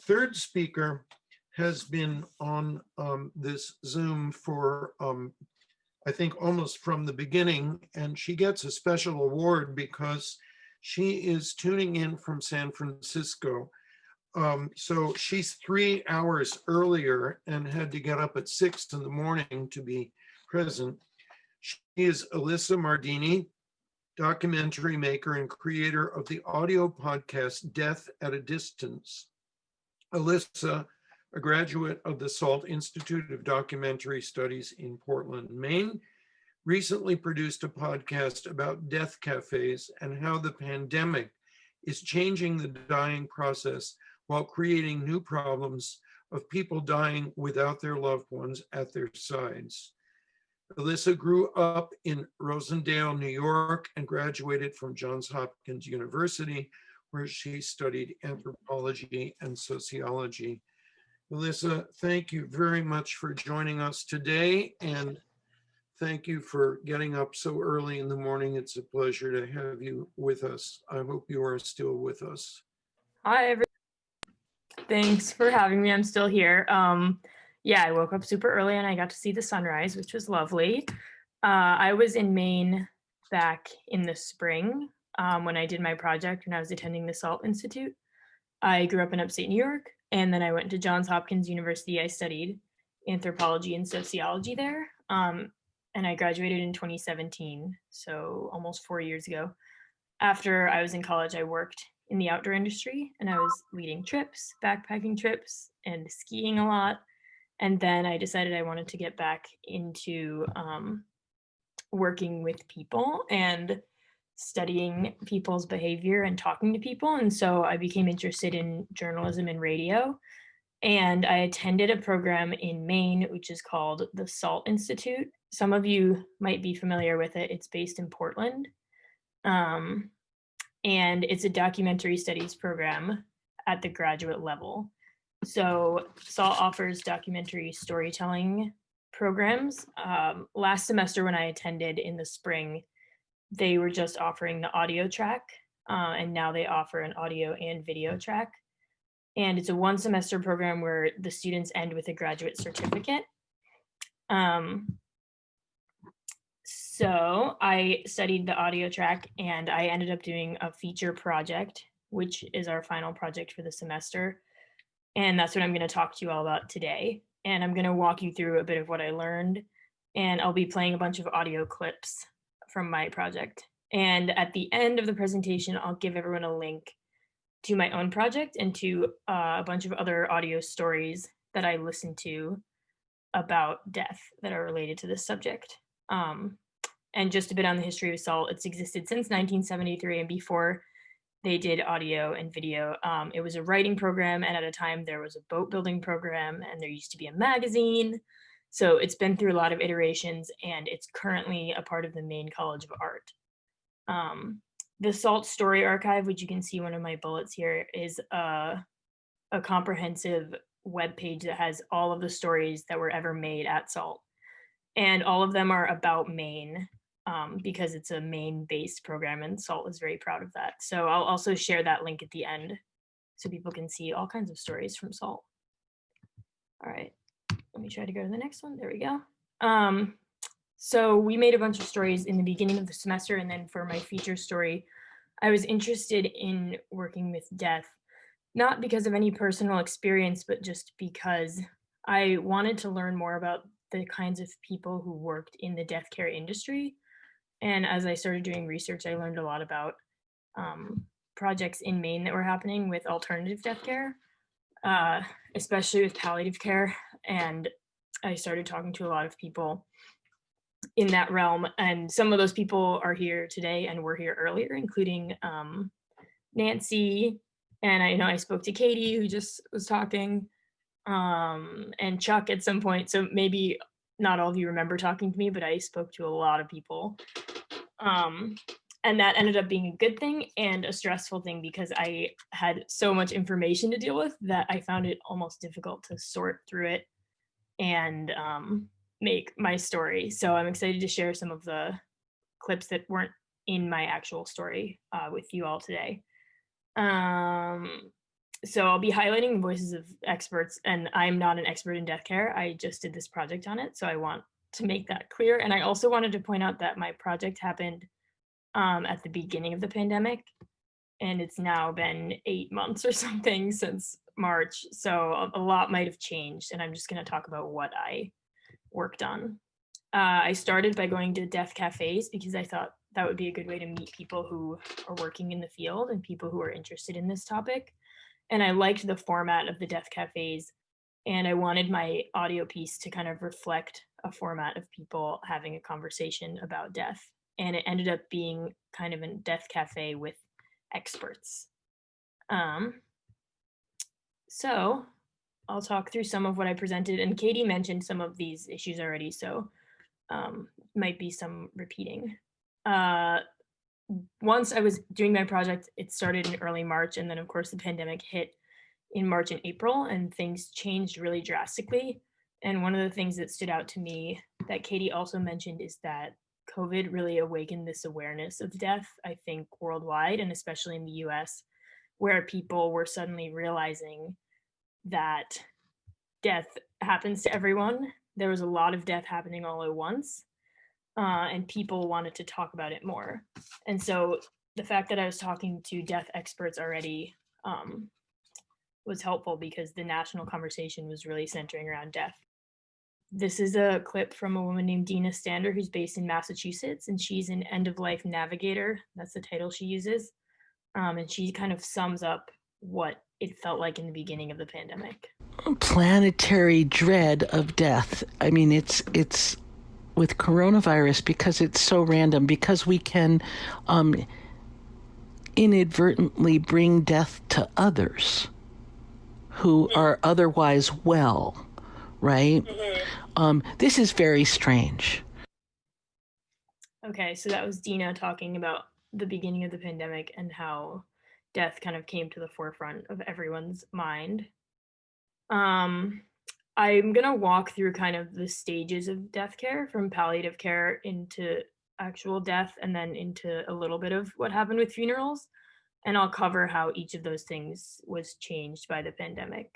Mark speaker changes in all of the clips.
Speaker 1: third speaker has been on this Zoom for, I think, almost from the beginning, and she gets a special award because she is tuning in from San Francisco. So she's 3 hours earlier and had to get up at 6 in the morning to be present. She is Elissa Mardiney, documentary maker and creator of the audio podcast Death at a Distance. Elissa, a graduate of the SALT Institute of Documentary Studies in Portland, Maine, recently produced a podcast about death cafes and how the pandemic is changing the dying process while creating new problems of people dying without their loved ones at their sides. Elissa grew up in Rosendale, New York, and graduated from Johns Hopkins University, where she studied anthropology and sociology. Elissa, thank you very much for joining us today, and thank you for getting up so early in the morning. It's a pleasure to have you with us. I hope you are still with us.
Speaker 2: Hi, everyone. Thanks for having me. I'm still here. Yeah, I woke up super early and I got to see the sunrise, which was lovely. I was in Maine back in the spring when I did my project when I was attending the SALT Institute. I grew up in upstate New York, and then I went to Johns Hopkins University. I studied anthropology and sociology there, and I graduated in 2017, so almost 4 years ago. After I was in college, I worked in the outdoor industry, and I was leading trips, backpacking trips, and skiing a lot. And then I decided I wanted to get back into working with people and studying people's behavior and talking to people. And so I became interested in journalism and radio. And I attended a program in Maine, which is called the SALT Institute. Some of you might be familiar with it. It's based in Portland. And it's a documentary studies program at the graduate level. So SALT offers documentary storytelling programs. Last semester when I attended in the spring, they were just offering the audio track, and now they offer an audio and video track. And it's a 1 semester program where the students end with a graduate certificate. So I studied the audio track, and I ended up doing a feature project, which is our final project for the semester. And that's what I'm going to talk to you all about today. And I'm going to walk you through a bit of what I learned, and I'll be playing a bunch of audio clips from my project. And at the end of the presentation, I'll give everyone a link to my own project and to a bunch of other audio stories that I listened to about death that are related to this subject. And just a bit on the history of SALT. It's existed since 1973, and before they did audio and video, it was a writing program, and at a time there was a boat building program, and there used to be a magazine. So it's been through a lot of iterations, and it's currently a part of the Maine College of Art. The SALT Story Archive, which you can see one of my bullets here, is a comprehensive webpage that has all of the stories that were ever made at SALT. And all of them are about Maine, because it's a Maine-based program, and SALT is very proud of that. So I'll also share that link at the end so people can see all kinds of stories from SALT. All right, let me try to go to the next one. There we go. So we made a bunch of stories in the beginning of the semester, and then for my feature story, I was interested in working with death, not because of any personal experience, but just because I wanted to learn more about the kinds of people who worked in the death care industry. And as I started doing research, I learned a lot about projects in Maine that were happening with alternative death care, especially with palliative care. And I started talking to a lot of people in that realm. And some of those people are here today and were here earlier, including Nancy. And I know I spoke to Katie, who just was talking, and Chuck at some point. So maybe not all of you remember talking to me, but I spoke to a lot of people. And that ended up being a good thing and a stressful thing, because I had so much information to deal with that I found it almost difficult to sort through it and make my story. So I'm excited to share some of the clips that weren't in my actual story with you all today. So I'll be highlighting the voices of experts, and I'm not an expert in death care. I just did this project on it, so I want to make that clear. And I also wanted to point out that my project happened at the beginning of the pandemic, and it's now been 8 months or something since March. So a lot might have changed, and I'm just going to talk about what I worked on. I started by going to death cafes because I thought that would be a good way to meet people who are working in the field and people who are interested in this topic. And I liked the format of the death cafes, and I wanted my audio piece to kind of reflect a format of people having a conversation about death. And it ended up being kind of a death cafe with experts. So I'll talk through some of what I presented, and Katie mentioned some of these issues already, so might be some repeating. Once I was doing my project, it started in early March, and then of course the pandemic hit in March and April, and things changed really drastically. And one of the things that stood out to me that Katie also mentioned is that COVID really awakened this awareness of death, I think, worldwide, and especially in the US, where people were suddenly realizing that death happens to everyone. There was a lot of death happening all at once, and people wanted to talk about it more. And so the fact that I was talking to death experts already was helpful because the national conversation was really centering around death. This is a clip from a woman named Dina Stander, who's based in Massachusetts, and she's an end-of-life navigator. That's the title she uses. And she kind of sums up what it felt like in the beginning of the pandemic.
Speaker 3: Planetary dread of death. I mean, it's with coronavirus, because it's so random, because we can inadvertently bring death to others who are otherwise well, right? This is very strange.
Speaker 2: Okay, so that was Dina talking about the beginning of the pandemic and how death kind of came to the forefront of everyone's mind. I'm going to walk through kind of the stages of death care, from palliative care into actual death, and then into a little bit of what happened with funerals. And I'll cover how each of those things was changed by the pandemic.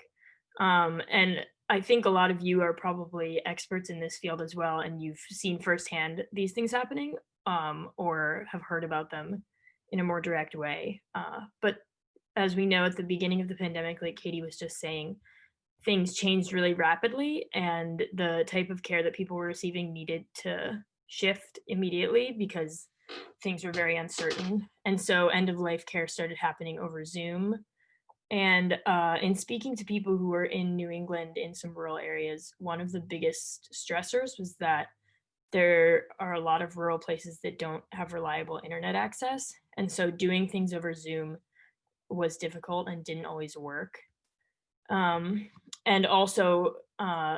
Speaker 2: And I think a lot of you are probably experts in this field as well, and you've seen firsthand these things happening, or have heard about them in a more direct way. But as we know, at the beginning of the pandemic, like Katie was just saying, things changed really rapidly, and the type of care that people were receiving needed to shift immediately because things were very uncertain. And so end of life care started happening over Zoom. And in speaking to people who were in New England in some rural areas, one of the biggest stressors was that there are a lot of rural places that don't have reliable internet access. And so doing things over Zoom was difficult and didn't always work. And also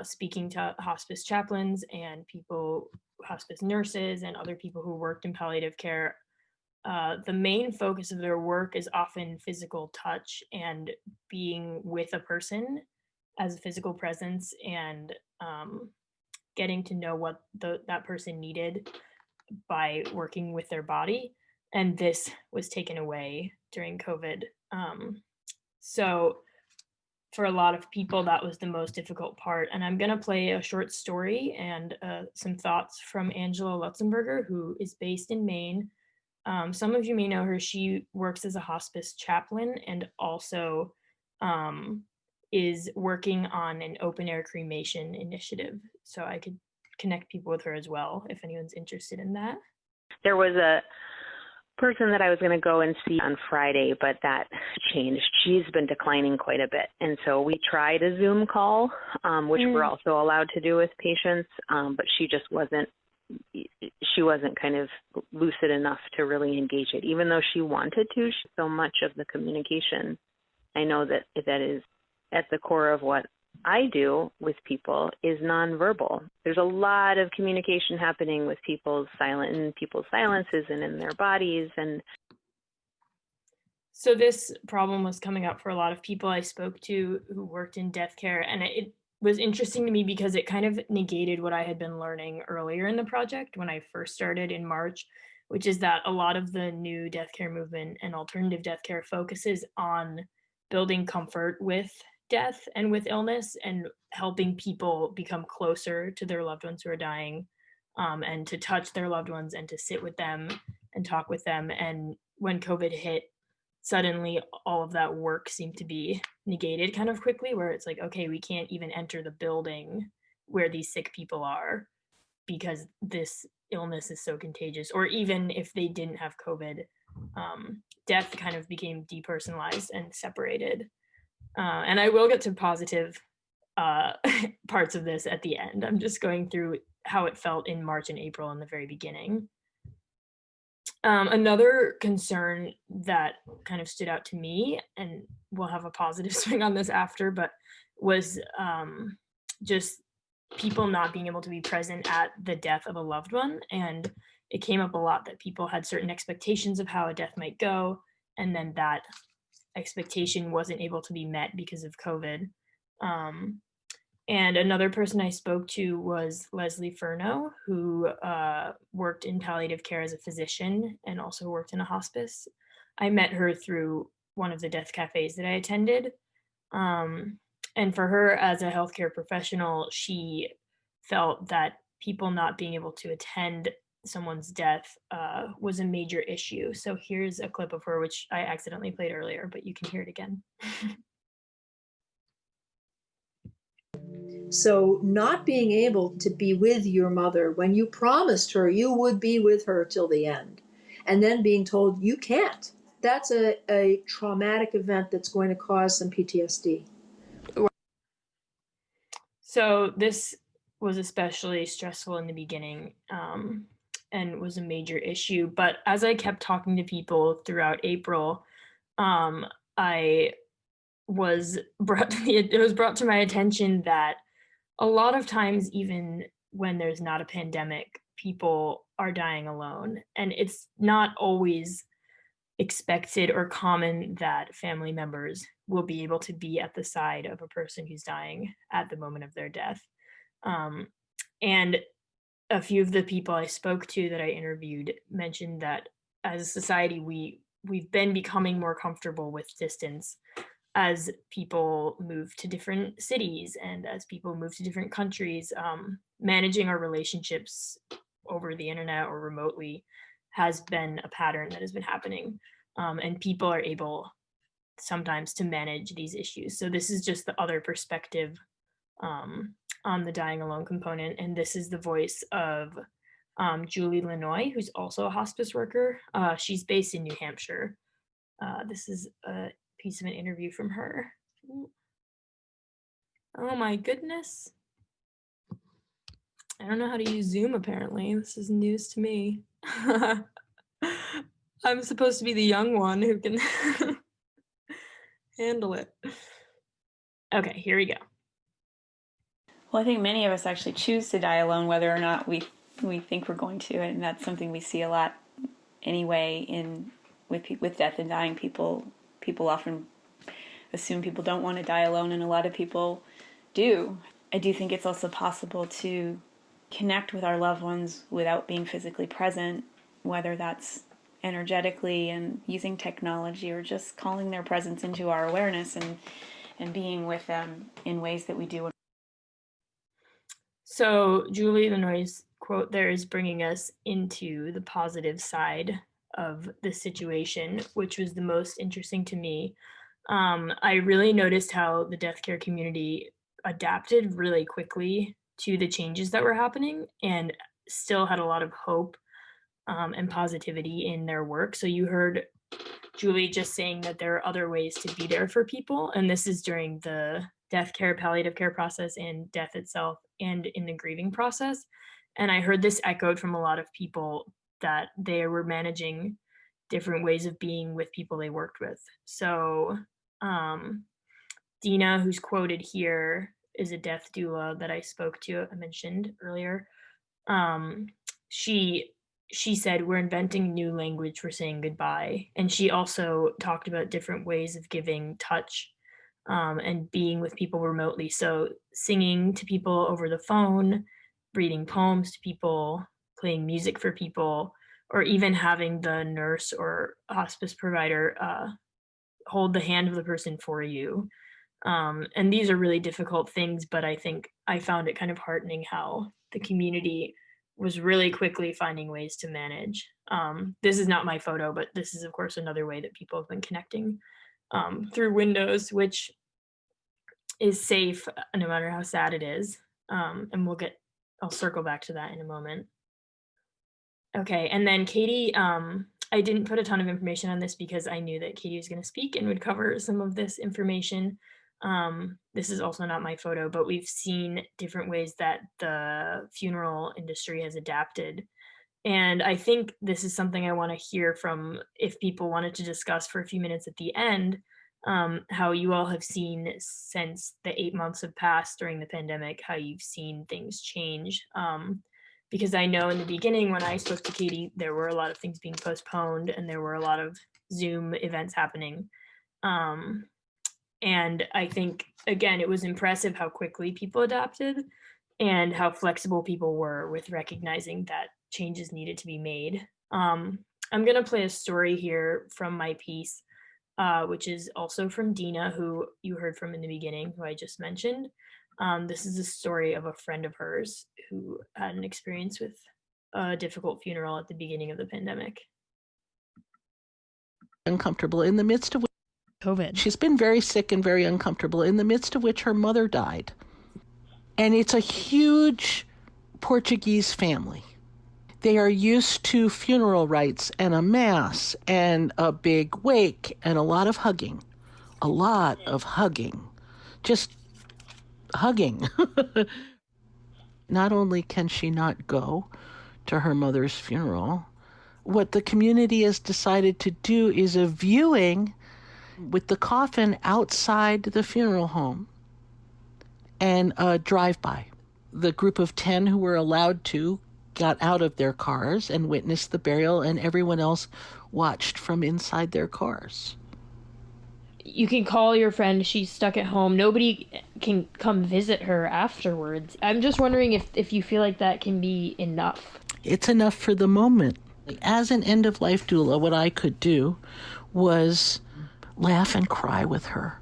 Speaker 2: speaking to hospice chaplains and people, hospice nurses, and other people who worked in palliative care, the main focus of their work is often physical touch and being with a person as a physical presence, and getting to know what that person needed by working with their body. And this was taken away during COVID. So for a lot of people, that was the most difficult part. And I'm going to play a short story and some thoughts from Angela Lutzenberger, who is based in Maine. Some of you may know her. She works as a hospice chaplain and also is working on an open air cremation initiative. So I could connect people with her as well if anyone's interested in that.
Speaker 4: There was a person that I was going to go and see on Friday, but that changed. She's been declining quite a bit. And so we tried a Zoom call, which we're also allowed to do with patients, but she wasn't kind of lucid enough to really engage it. Even though she wanted to, so much of the communication, I know that is at the core of what I do with people, is nonverbal. There's a lot of communication happening with people's silences and in their bodies. And
Speaker 2: so this problem was coming up for a lot of people I spoke to who worked in death care, and it was interesting to me because it kind of negated what I had been learning earlier in the project when I first started in March, which is that a lot of the new death care movement and alternative death care focuses on building comfort with death and with illness, and helping people become closer to their loved ones who are dying, and to touch their loved ones and to sit with them and talk with them. And when COVID hit, suddenly all of that work seemed to be negated kind of quickly, where it's like, okay, we can't even enter the building where these sick people are because this illness is so contagious. Or even if they didn't have COVID, death kind of became depersonalized and separated. And I will get to positive parts of this at the end. I'm just going through how it felt in March and April in the very beginning. Another concern that kind of stood out to me, and we'll have a positive swing on this after, but was just people not being able to be present at the death of a loved one. And it came up a lot that people had certain expectations of how a death might go, and then that expectation wasn't able to be met because of COVID. And another person I spoke to was Leslie Furno, who worked in palliative care as a physician and also worked in a hospice. I met her through one of the death cafes that I attended. And for her as a healthcare professional, she felt that people not being able to attend someone's death was a major issue. So here's a clip of her, which I accidentally played earlier, but you can hear it again.
Speaker 5: So not being able to be with your mother when you promised her you would be with her till the end, and then being told you can't, that's a traumatic event that's going to cause some PTSD.
Speaker 2: So this was especially stressful in the beginning, and was a major issue. But as I kept talking to people throughout April, it was brought to my attention that a lot of times, even when there's not a pandemic, people are dying alone. And it's not always expected or common that family members will be able to be at the side of a person who's dying at the moment of their death. And a few of the people I spoke to that I interviewed mentioned that as a society, we've been becoming more comfortable with distance as people move to different cities and as people move to different countries. Managing our relationships over the internet or remotely has been a pattern that has been happening. And people are able sometimes to manage these issues. So this is just the other perspective on the dying alone component. And this is the voice of Julie Lanoy, who's also a hospice worker. She's based in New Hampshire. This is a piece of an interview from her. Oh my goodness. I don't know how to use Zoom apparently. This is news to me. I'm supposed to be the young one who can handle it. Okay, here we go.
Speaker 6: Well, I think many of us actually choose to die alone, whether or not we think we're going to, and that's something we see a lot anyway with death and dying. People often assume people don't want to die alone, and a lot of people do. I do think it's also possible to connect with our loved ones without being physically present, whether that's energetically and using technology or just calling their presence into our awareness and being with them in ways that we do.
Speaker 2: So Julie Lanoy's quote there is bringing us into the positive side of the situation, which was the most interesting to me. I really noticed how the death care community adapted really quickly to the changes that were happening and still had a lot of hope and positivity in their work. So you heard Julie just saying that there are other ways to be there for people. And this is during the death care, palliative care process and death itself and in the grieving process. And I heard this echoed from a lot of people that they were managing different ways of being with people they worked with. So Dina, who's quoted here, is a death doula that I spoke to, I mentioned earlier. She said, we're inventing new language for saying goodbye. And she also talked about different ways of giving touch and being with people remotely. So singing to people over the phone, reading poems to people, playing music for people, or even having the nurse or hospice provider hold the hand of the person for you. And these are really difficult things, but I think I found it kind of heartening how the community was really quickly finding ways to manage. This is not my photo, but this is, of course, another way that people have been connecting through windows, which is safe no matter how sad it is. And I'll circle back to that in a moment. Okay, and then Katie, I didn't put a ton of information on this because I knew that Katie was going to speak and would cover some of this information. This is also not my photo, but we've seen different ways that the funeral industry has adapted. And I think this is something I want to hear from, if people wanted to discuss for a few minutes at the end, how you all have seen since the 8 months have passed during the pandemic, how you've seen things change. Because I know in the beginning when I spoke to Katie, there were a lot of things being postponed and there were a lot of Zoom events happening. And I think, again, it was impressive how quickly people adapted and how flexible people were with recognizing that changes needed to be made. I'm going to play a story here from my piece, which is also from Dina, who you heard from in the beginning, who I just mentioned. This is a story of a friend of hers who had an experience with a difficult funeral at the beginning of the pandemic.
Speaker 3: Uncomfortable in the midst of
Speaker 7: COVID.
Speaker 3: She's been very sick and very uncomfortable, in the midst of which her mother died. And it's a huge Portuguese family. They are used to funeral rites and a mass and a big wake and a lot of hugging. A lot of hugging. Just hugging. Not only can she not go to her mother's funeral, what the community has decided to do is a viewing with the coffin outside the funeral home and a drive-by. The group of 10 who were allowed to got out of their cars and witnessed the burial, and everyone else watched from inside their cars.
Speaker 7: You can call your friend, she's stuck at home. Nobody can come visit her afterwards. I'm just wondering if you feel like that can be enough.
Speaker 3: It's enough for the moment. As an end-of-life doula, what I could do was laugh and cry with her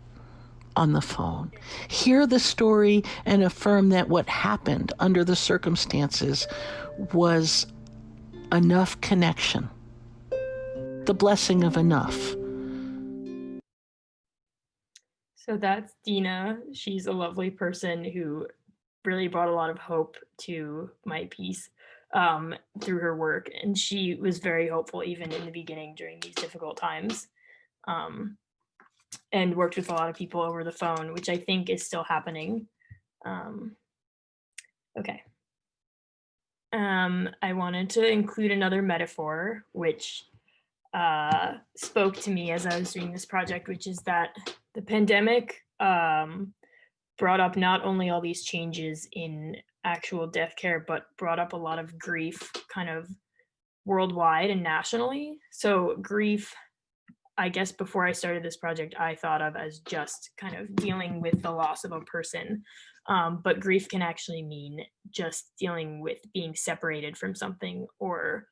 Speaker 3: on the phone, hear the story and affirm that what happened under the circumstances was enough connection, the blessing of enough.
Speaker 2: So that's Dina. She's a lovely person who really brought a lot of hope to my piece through her work. And she was very hopeful even in the beginning during these difficult times, and worked with a lot of people over the phone, which I think is still happening. Okay. I wanted to include another metaphor, which spoke to me as I was doing this project, which is that the pandemic brought up not only all these changes in actual death care, but brought up a lot of grief kind of worldwide and nationally. So grief, I guess before I started this project, I thought of as just kind of dealing with the loss of a person. But grief can actually mean just dealing with being separated from something or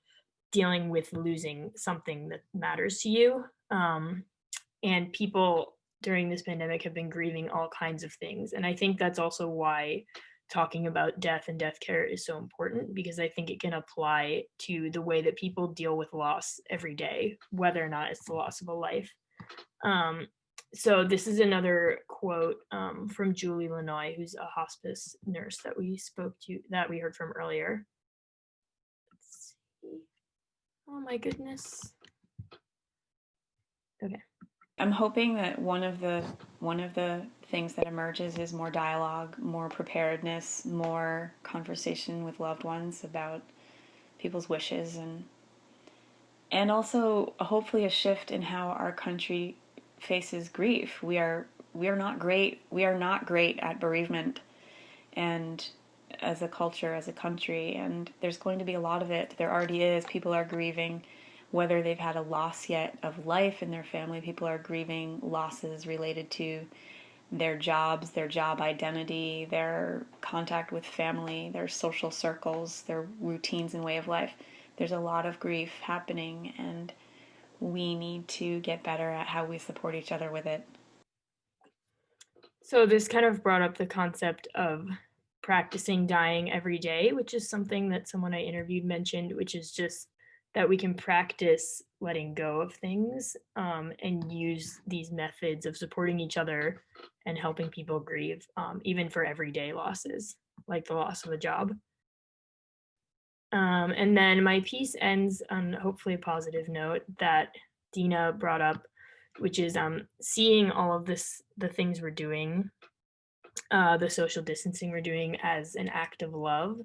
Speaker 2: dealing with losing something that matters to you. And people during this pandemic have been grieving all kinds of things. And I think that's also why talking about death and death care is so important, because I think it can apply to the way that people deal with loss every day, whether or not it's the loss of a life. So this is another quote from Julie Lanoy, who's a hospice nurse that we heard from earlier. Let's see. Oh my goodness. Okay.
Speaker 6: I'm hoping that one of the things that emerges is more dialogue, more preparedness, more conversation with loved ones about people's wishes, and also hopefully a shift in how our country faces grief. We are not great at bereavement, and as a culture, as a country, and there's going to be a lot of it. There already is. People are grieving whether they've had a loss yet of life in their family. People are grieving losses related to their jobs, their job identity, their contact with family, their social circles, their routines and way of life. There's a lot of grief happening, and we need to get better at how we support each other with it.
Speaker 2: So this kind of brought up the concept of practicing dying every day, which is something that someone I interviewed mentioned, which is just that we can practice letting go of things, and use these methods of supporting each other and helping people grieve, even for everyday losses, like the loss of a job. And then my piece ends on hopefully a positive note that Dina brought up, which is seeing all of the things we're doing, the social distancing we're doing, as an act of love,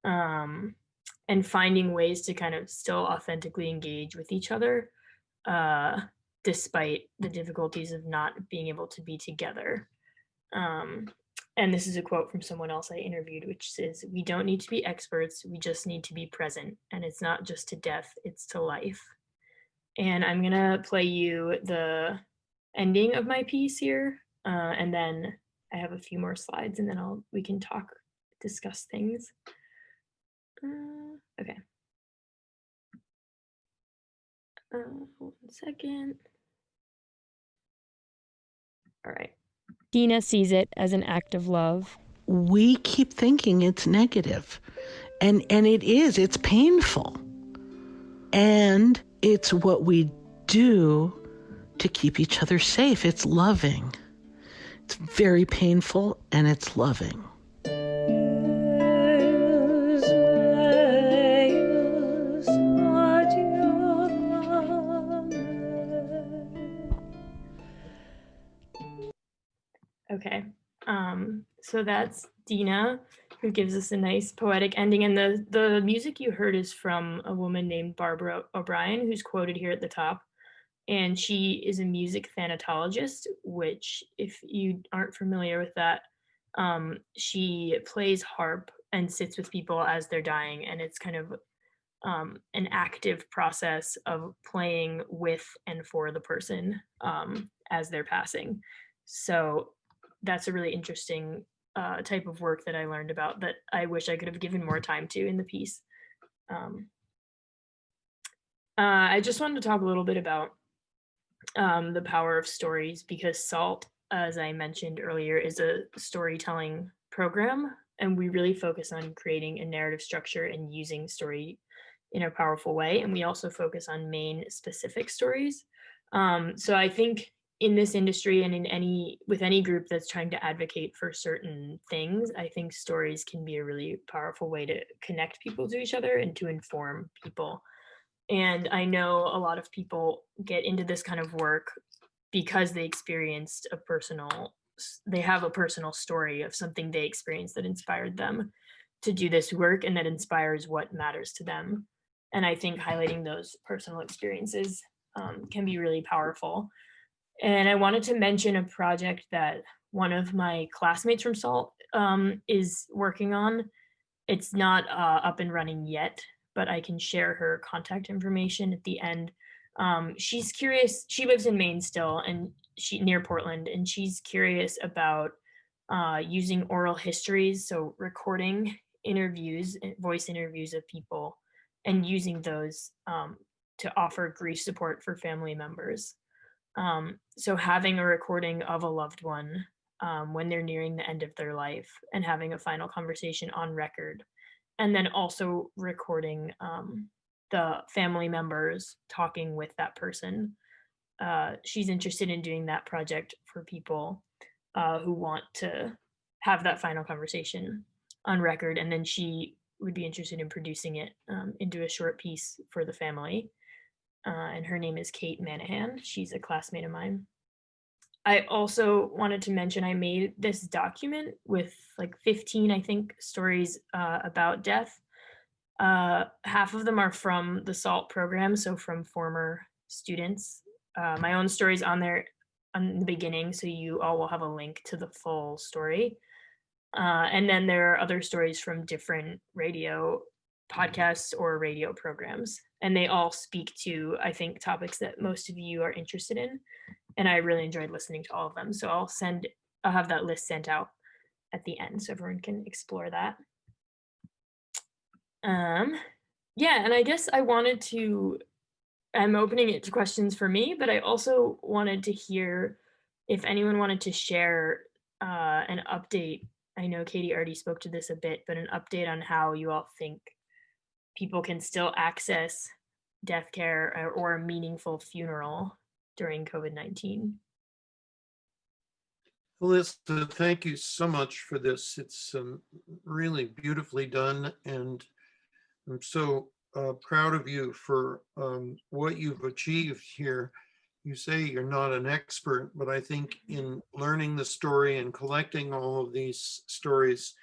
Speaker 2: and finding ways to kind of still authentically engage with each other, despite the difficulties of not being able to be together. And this is a quote from someone else I interviewed, which says, "We don't need to be experts, we just need to be present. And it's not just to death, it's to life." And I'm gonna play you the ending of my piece here, and then I have a few more slides, and then we can discuss things. Okay. 1 second. All right.
Speaker 7: Dina sees it as an act of love.
Speaker 3: We keep thinking it's negative. And it is. It's painful. And it's what we do to keep each other safe. It's loving. It's very painful, and it's loving.
Speaker 2: Okay. So that's Dina, who gives us a nice poetic ending. And the music you heard is from a woman named Barbara O'Brien, who's quoted here at the top. And she is a music thanatologist, which, if you aren't familiar with that, she plays harp and sits with people as they're dying. And it's kind of an active process of playing with and for the person as they're passing. So that's a really interesting type of work that I learned about that I wish I could have given more time to in the piece. I just wanted to talk a little bit about the power of stories, because SALT, as I mentioned earlier, is a storytelling program, and we really focus on creating a narrative structure and using story in a powerful way. And we also focus on Maine specific stories. So I think in this industry and with any group that's trying to advocate for certain things, I think stories can be a really powerful way to connect people to each other and to inform people. And I know a lot of people get into this kind of work because they have a personal story of something they experienced that inspired them to do this work, and that inspires what matters to them. And I think highlighting those personal experiences can be really powerful. And I wanted to mention a project that one of my classmates from SALT is working on. It's not up and running yet, but I can share her contact information at the end. She's curious. She lives in Maine still, and near Portland, and she's curious about using oral histories, so recording interviews, voice interviews of people, and using those to offer grief support for family members. So having a recording of a loved one when they're nearing the end of their life, and having a final conversation on record, and then also recording the family members talking with that person. She's interested in doing that project for people who want to have that final conversation on record, and then she would be interested in producing it into a short piece for the family. And her name is Kate Manahan. She's a classmate of mine. I also wanted to mention I made this document with like 15, I think, stories about death. Half of them are from the SALT program, so from former students. My own story's on there on the beginning, so you all will have a link to the full story. And then there are other stories from different radio podcasts or radio programs, and they all speak to, I think, topics that most of you are interested in. And I really enjoyed listening to all of them. So I'll have that list sent out at the end so everyone can explore that. Yeah, and I guess I wanted to I'm opening it to questions for me, but I also wanted to hear if anyone wanted to share an update. I know Katie already spoke to this a bit, but an update on how you all think people can still access death care or a meaningful funeral during COVID-19.
Speaker 1: Elissa, thank you so much for this. It's really beautifully done, and I'm so proud of you for what you've achieved here. You say you're not an expert, but I think in learning the story and collecting all of these stories,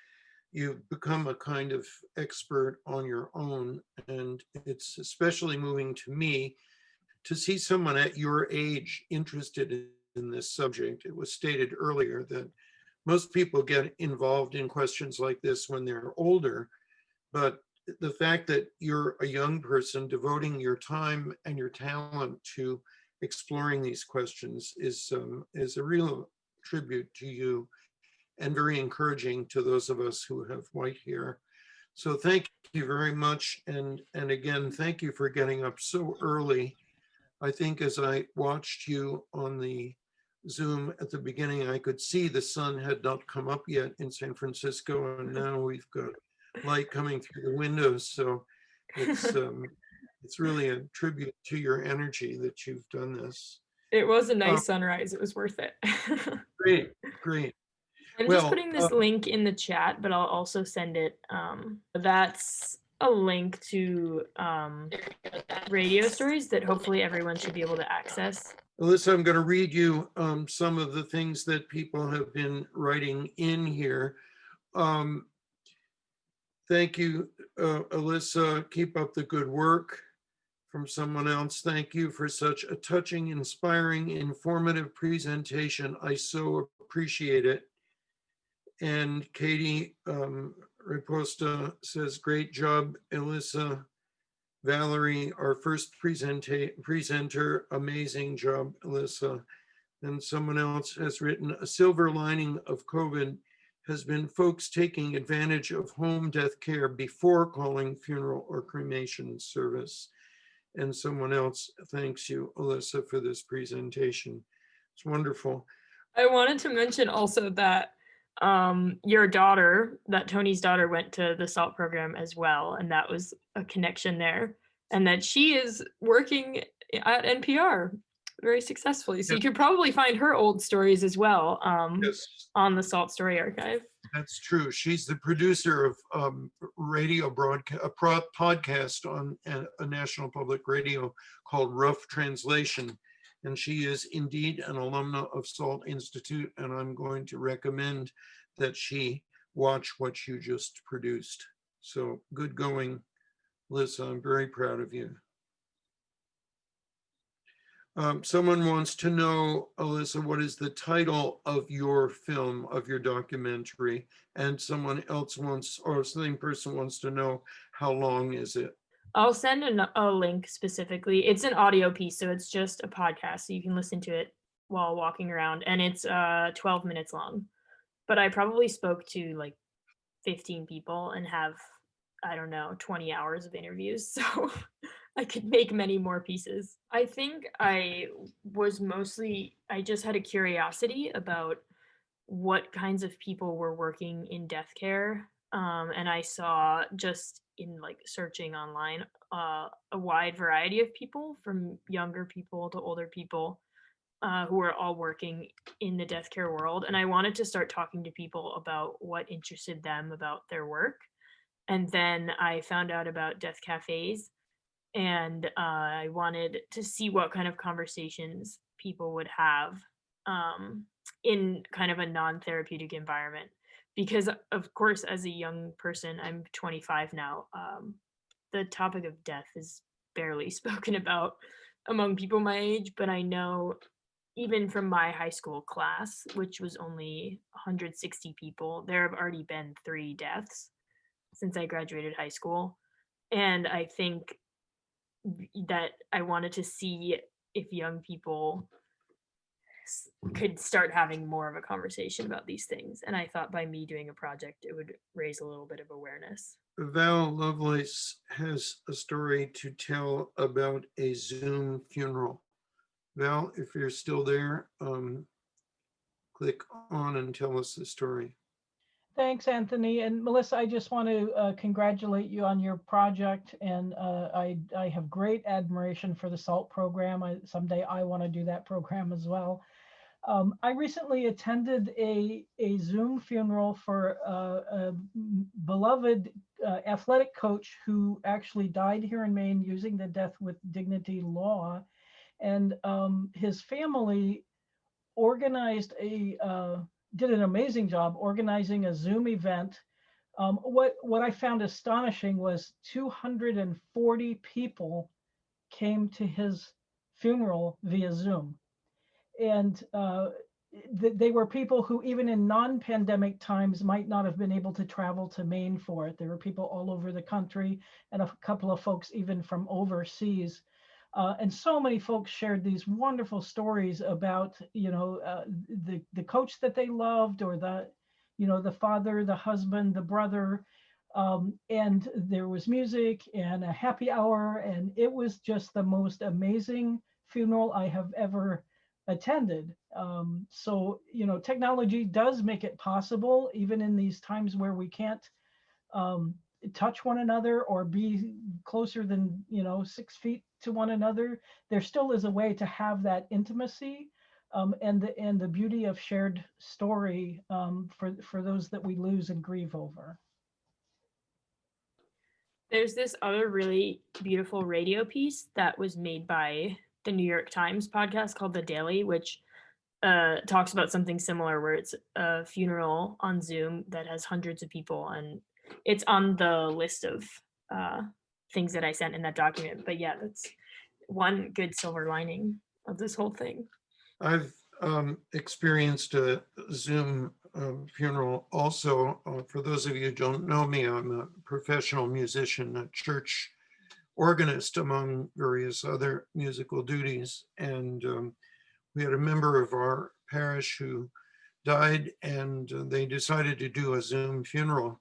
Speaker 1: you've become a kind of expert on your own. And it's especially moving to me to see someone at your age interested in this subject. It was stated earlier that most people get involved in questions like this when they're older, but the fact that you're a young person devoting your time and your talent to exploring these questions is a real tribute to you and very encouraging to those of us who have white hair. So thank you very much. And again, thank you for getting up so early. I think as I watched you on the Zoom at the beginning, I could see the sun had not come up yet in San Francisco, and now we've got light coming through the windows. So it's really a tribute to your energy that you've done this.
Speaker 2: It was a nice sunrise. It was worth it.
Speaker 1: Great, great.
Speaker 2: I'm just putting this link in the chat, but I'll also send it. That's a link to radio stories that hopefully everyone should be able to access.
Speaker 1: Elissa, I'm going to read you some of the things that people have been writing in here. Thank you, Elissa. Keep up the good work. From someone else, thank you for such a touching, inspiring, informative presentation. I so appreciate it. And Katie Reposta says, great job, Elissa. Valerie, our first presenter, amazing job, Elissa. And someone else has written, a silver lining of COVID has been folks taking advantage of home death care before calling funeral or cremation service. And someone else thanks you, Elissa, for this presentation. It's wonderful.
Speaker 2: I wanted to mention also that your daughter, that Tony's daughter, went to the SALT program as well, and that was a connection there, and that she is working at NPR very successfully. So you could probably find her old stories as well on the SALT Story Archive.
Speaker 1: That's true. She's the producer of radio broadcast, a podcast on a national public radio called Rough Translation. And she is indeed an alumna of SALT Institute, and I'm going to recommend that she watch what you just produced. So good going, Liz. I'm very proud of you. Someone wants to know, Elissa, what is the title of your film, of your documentary? And someone else wants, or the same person wants to know, how long is it?
Speaker 2: I'll send a link specifically. It's an audio piece, so it's just a podcast, so you can listen to it while walking around, and it's 12 minutes long. But I probably spoke to like 15 people and have, I don't know, 20 hours of interviews, so I could make many more pieces. I think I just had a curiosity about what kinds of people were working in death care. And I saw just in like searching online, a wide variety of people, from younger people to older people, who are all working in the death care world. And I wanted to start talking to people about what interested them about their work. And then I found out about death cafes, and I wanted to see what kind of conversations people would have in kind of a non-therapeutic environment. Because of course, as a young person, I'm 25 now, the topic of death is barely spoken about among people my age, but I know even from my high school class, which was only 160 people, there have already been 3 deaths since I graduated high school. And I think that I wanted to see if young people could start having more of a conversation about these things. And I thought by me doing a project, it would raise a little bit of awareness.
Speaker 1: Val Lovelace has a story to tell about a Zoom funeral. Val, if you're still there, click on and tell us the story.
Speaker 8: Thanks, Anthony. And Melissa, I just want to congratulate you on your project. And I have great admiration for the SALT program. Someday I want to do that program as well. I recently attended a Zoom funeral for a beloved athletic coach who actually died here in Maine using the Death with Dignity law. And his family organized did an amazing job organizing a Zoom event. What I found astonishing was 240 people came to his funeral via Zoom. And they were people who even in non-pandemic times might not have been able to travel to Maine for it. There were people all over the country and a couple of folks even from overseas. And so many folks shared these wonderful stories about, the coach that they loved, or the father, the husband, the brother. And there was music and a happy hour. And it was just the most amazing funeral I have ever attended. So, technology does make it possible, even in these times where we can't touch one another or be closer than 6 feet to one another. There still is a way to have that intimacy and the beauty of shared story for those that we lose and grieve over.
Speaker 2: There's this other really beautiful radio piece that was made by the New York Times podcast called The Daily, which talks about something similar, where it's a funeral on Zoom that has hundreds of people, and it's on the list of things that I sent in that document. But yeah, that's one good silver lining of this whole thing.
Speaker 1: I've experienced a Zoom funeral also. For those of you who don't know me, I'm a professional musician, a church organist, among various other musical duties. And we had a member of our parish who died, and they decided to do a Zoom funeral.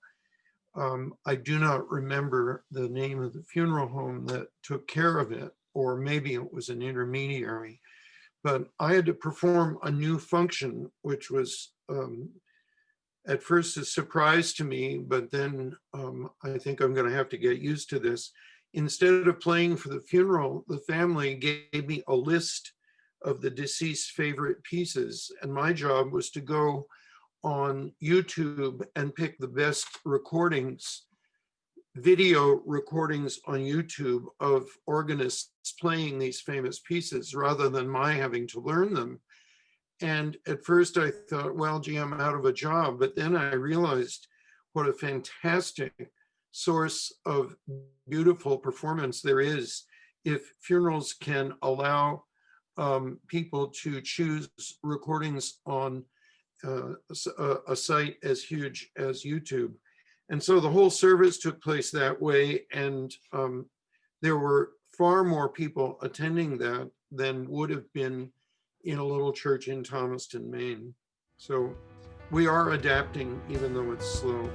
Speaker 1: I do not remember the name of the funeral home that took care of it, or maybe it was an intermediary. But I had to perform a new function, which was at first a surprise to me, but then I think I'm going to have to get used to this. Instead of playing for the funeral, the family gave me a list of the deceased's favorite pieces, and my job was to go on YouTube and pick the best recordings, video recordings on YouTube of organists playing these famous pieces, rather than my having to learn them. And at first I thought, well, gee, I'm out of a job. But then I realized what a fantastic source of beautiful performance there is if funerals can allow people to choose recordings on a site as huge as YouTube. And so the whole service took place that way, and there were far more people attending that than would have been in a little church in Thomaston, Maine. So we are adapting, even though it's slow.